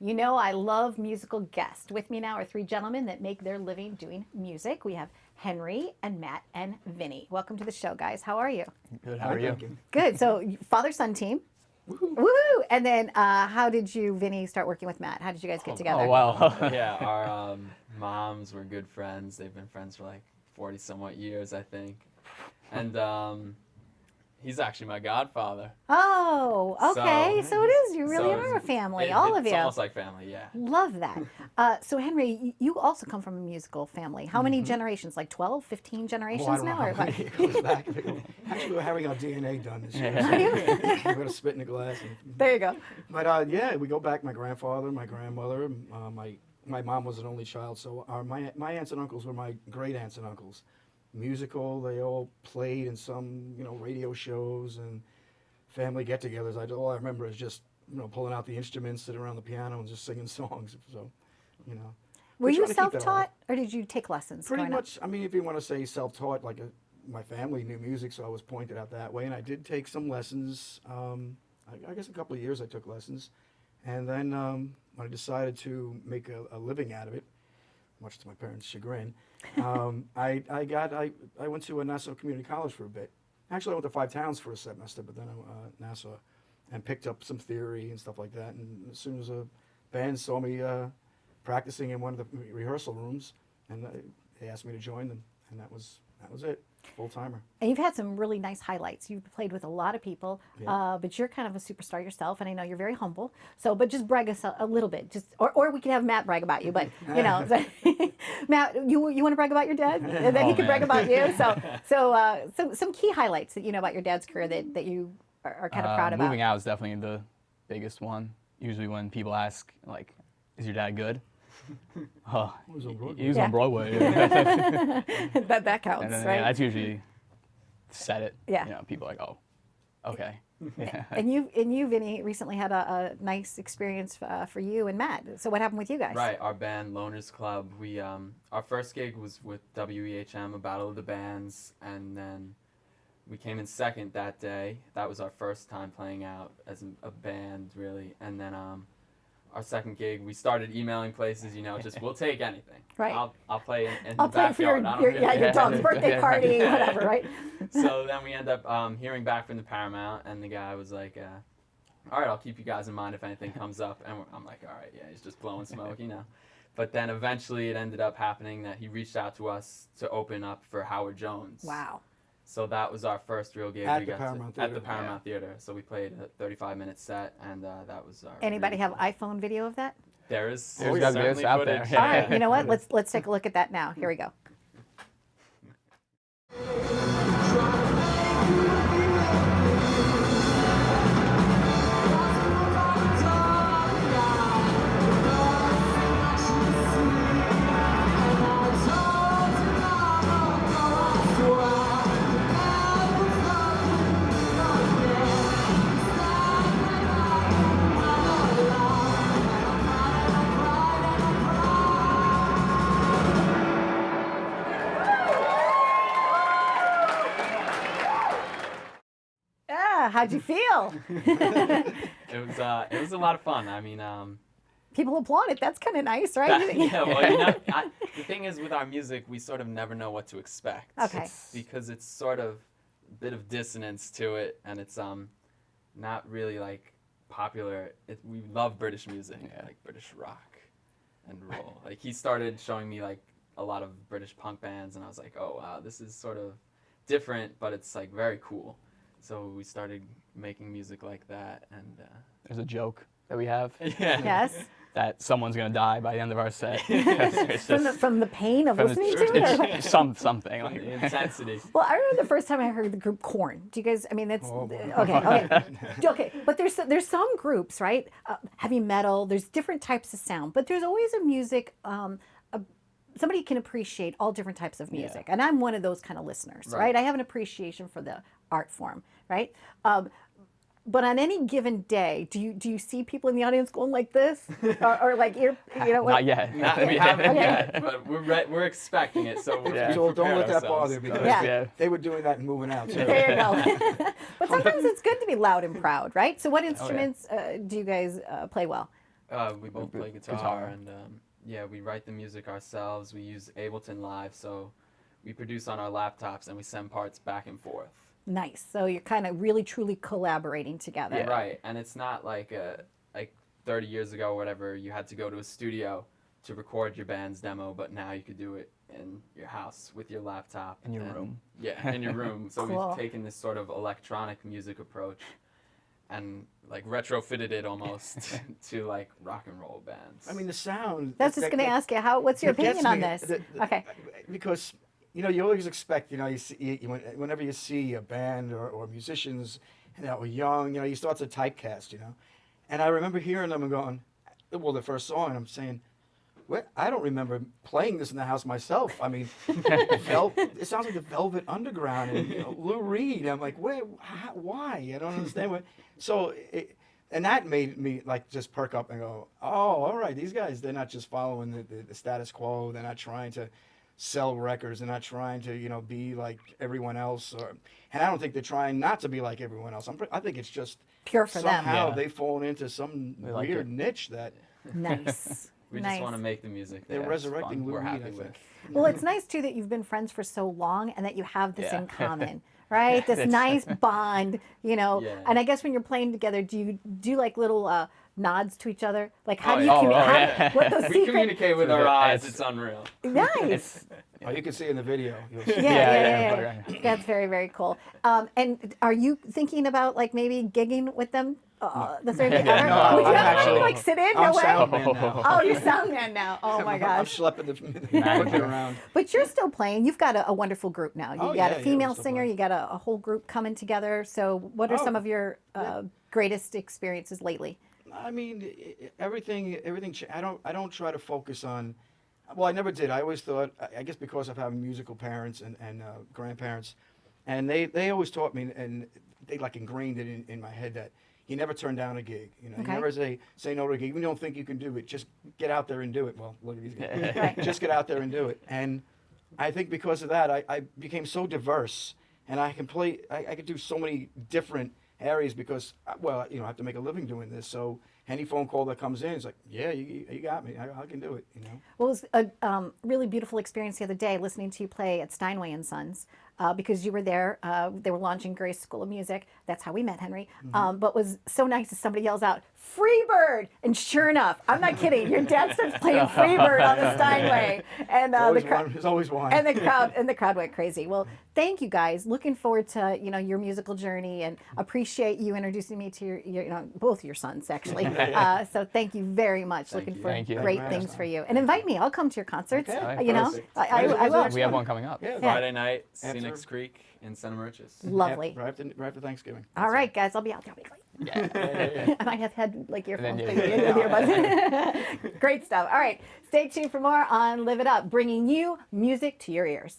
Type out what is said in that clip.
You know, I love musical guests. With me now are three gentlemen that make their living doing music. We have Henry and Matt and Vinny. Welcome to the show, guys. How are you? Good. How are you? Good. So, father-son team. Woohoo! And then, how did you, Vinny, start working with Matt? How did you guys get together? Oh wow. Yeah, our moms were good friends. They've been friends for like 40 somewhat years, I think. And he's actually my godfather. Oh, okay. So it is. You really are a family, all of you. It's almost like family, yeah. Love that. So, Henry, you also come from a musical family. How many generations? Like 12, 15 generations I don't now? know Or how what? many it goes back. Actually, we're having our DNA done this year. So we're going to spit in the glass. There you go. But yeah, we go back. My grandfather, my grandmother, my mom was an only child, so my aunts and uncles were my great aunts and uncles. Musical, they all played in some radio shows and family get-togethers. All I remember is just pulling out the instruments, sitting around the piano, and just singing songs. So, Were we you try to keep that alive. self-taught, or did you take lessons? Pretty growing up? much. I mean, if you want to say self-taught, like my family knew music, so I was pointed out that way, and I did take some lessons. I guess a couple of years I took lessons, and then when I decided to make a living out of it, much to my parents' chagrin, I went to a Nassau Community College for a bit. Actually, I went to 5 towns for a semester, but then Nassau, and picked up some theory and stuff like that. And as soon as a band saw me practicing in one of the rehearsal rooms, and they asked me to join them, and that was it, full timer. And you've had some really nice highlights. You've played with a lot of people, but you're kind of a superstar yourself, and I know you're very humble. So, but just brag us a little bit, or we can have Matt brag about you. But Matt, you want to brag about your dad, and then he can brag about you. So some key highlights that you know about your dad's career that you are kind of proud about. Moving out is definitely the biggest one. Usually when people ask, like, is your dad good? Oh, he was on Broadway. that counts, and then, right? Yeah, that's usually said it. Yeah. People are like, oh, okay. Yeah. And you, Vinny, recently had a nice experience for you and Matt. So what happened with you guys? Right, our band Loners Club. We our first gig was with WEHM, a Battle of the Bands, and then we came in second that day. That was our first time playing out as a band, really. And then our second gig, we started emailing places, just we'll take anything. Right. I'll play in I'll the play for your backyard. your dog's birthday party, whatever, right? So then we end up hearing back from the Paramount, and the guy was like, all right, I'll keep you guys in mind if anything comes up. And I'm like, all right, yeah, he's just blowing smoke, But then eventually it ended up happening that he reached out to us to open up for Howard Jones. Wow. So that was our first real gig. At the Paramount Theatre. At the Paramount Theatre. So we played a 35-minute set, and that was our. Anybody have iPhone video of that? There's got certainly videos out there. footage. Yeah. All right, you know what? Let's take a look at that now. Here we go. How'd you feel? It was a lot of fun. I mean, People applaud it. That's kind of nice, right? the thing is with our music, we sort of never know what to expect. Okay. Because it's sort of a bit of dissonance to it, and it's not really like popular. We love British music, like British rock and roll. Like he started showing me like a lot of British punk bands, and I was like, oh wow, this is sort of different, but it's like very cool. So we started making music like that, and There's a joke that we have Yes. that someone's gonna die by the end of our set. From the pain of listening to it? Or- Something like the intensity. Well, I remember the first time I heard the group Korn. Do you guys? I mean, that's Oh, boy. okay. But there's some groups, right? Heavy metal. There's different types of sound, but there's always a music. Somebody can appreciate all different types of music, and I'm one of those kind of listeners, right? I have an appreciation for the art form, right? But on any given day, do you see people in the audience going like this, or like Not yet. We haven't yet, but we're expecting it. So So don't let that bother you, because Yeah. they were doing that and moving out too. There you go. But sometimes it's good to be loud and proud, right? So what instruments do you guys play well? We both play guitar, guitar. and yeah, we write the music ourselves. We use Ableton Live, so we produce on our laptops and we send parts back and forth. Nice. So you're kind of really truly collaborating together. Yeah. Right, and it's not like 30 years ago or whatever, you had to go to a studio to record your band's demo, but now you could do it in your house with your laptop. In your and- room. Yeah, in your room. So Cool. we've taken this sort of electronic music approach and like retrofitted it almost to like rock and roll bands. I mean, the sound. That's just going to ask you, what's your that gets opinion on me. this? Okay. Because, you know, you always expect, you know, whenever you see a band or musicians that were young, you know, you start to typecast, you know. And I remember hearing them and going, well, the first song, and I'm saying, what? I don't remember playing this in the house myself. I mean, it sounds like the Velvet Underground and Lou Reed. I'm like, why? I don't understand what. So, and that made me like just perk up and go, oh, all right, these guys, they're not just following the status quo. They're not trying to sell records. They're not trying to, you know, be like everyone else. And I don't think they're trying not to be like everyone else. I think it's just Pure for them. somehow Yeah. they've fallen into some They like weird it. niche that Nice. we nice. just want to make the music they're that resurrecting fun. Lou we're Reed, happy I with. think. Well, it's nice too that you've been friends for so long and that you have this Yeah. in common, right? This That's- nice bond, you know. Yeah. And I guess when you're playing together, do you do like little nods to each other? Like how Oh, do you yeah. communicate? What those We secret? communicate with It's- our eyes. it's- It's unreal. Nice. Oh, you can see in the video. You'll see. Yeah. That's very, very cool. And are you thinking about like maybe gigging with them? The third day ever? No, Would you I'm ever actually- like sit in? I'm No way. sound man now. Oh, you're sound man now. Oh my I'm gosh. schlepping the equipment around. But you're still playing. You've got a wonderful group now. You Oh, got yeah, a yeah, female we're still singer. playing. You got a whole group coming together. So, what are Oh, some of your greatest experiences lately? I mean, everything. I don't try to focus on. Well, I never did. I always thought. I guess because of having musical parents and grandparents, and they always taught me, and they like ingrained it in my head that you never turn down a gig. You know, Okay. you never say no to a gig. Even if you don't think you can do it, just get out there and do it. Well, look at these guys. Right. Just get out there and do it. And I think because of that, I became so diverse, and I can play. I could do so many different areas because, well, you know, I have to make a living doing this. So any phone call that comes in, it's like, yeah, you got me. I can do it. You know. Well, it was a really beautiful experience the other day listening to you play at Steinway and Sons because you were there. They were launching Grace School of Music. That's how we met, Henry. But it was so nice that somebody yells out, "Freebird!" And sure enough, I'm not kidding. Your dad starts playing Freebird on the Steinway, and There's always one. and the crowd went crazy. Well, thank you guys. Looking forward to your musical journey and appreciate you introducing me to your both your sons actually. So thank you very much. Looking for Thank you. great Thank you. things for you. And invite me. I'll come to your concerts. Okay. You know, Perfect. I will. We have one coming up. Yeah. Friday night, After- Phoenix Creek in Santa Mauritius. Lovely. Right after Thanksgiving. All right, guys. I'll be out there. Yeah. I might have had like earphones. then With earbuds. Great stuff. All right. Stay tuned for more on Live It Up, bringing you music to your ears.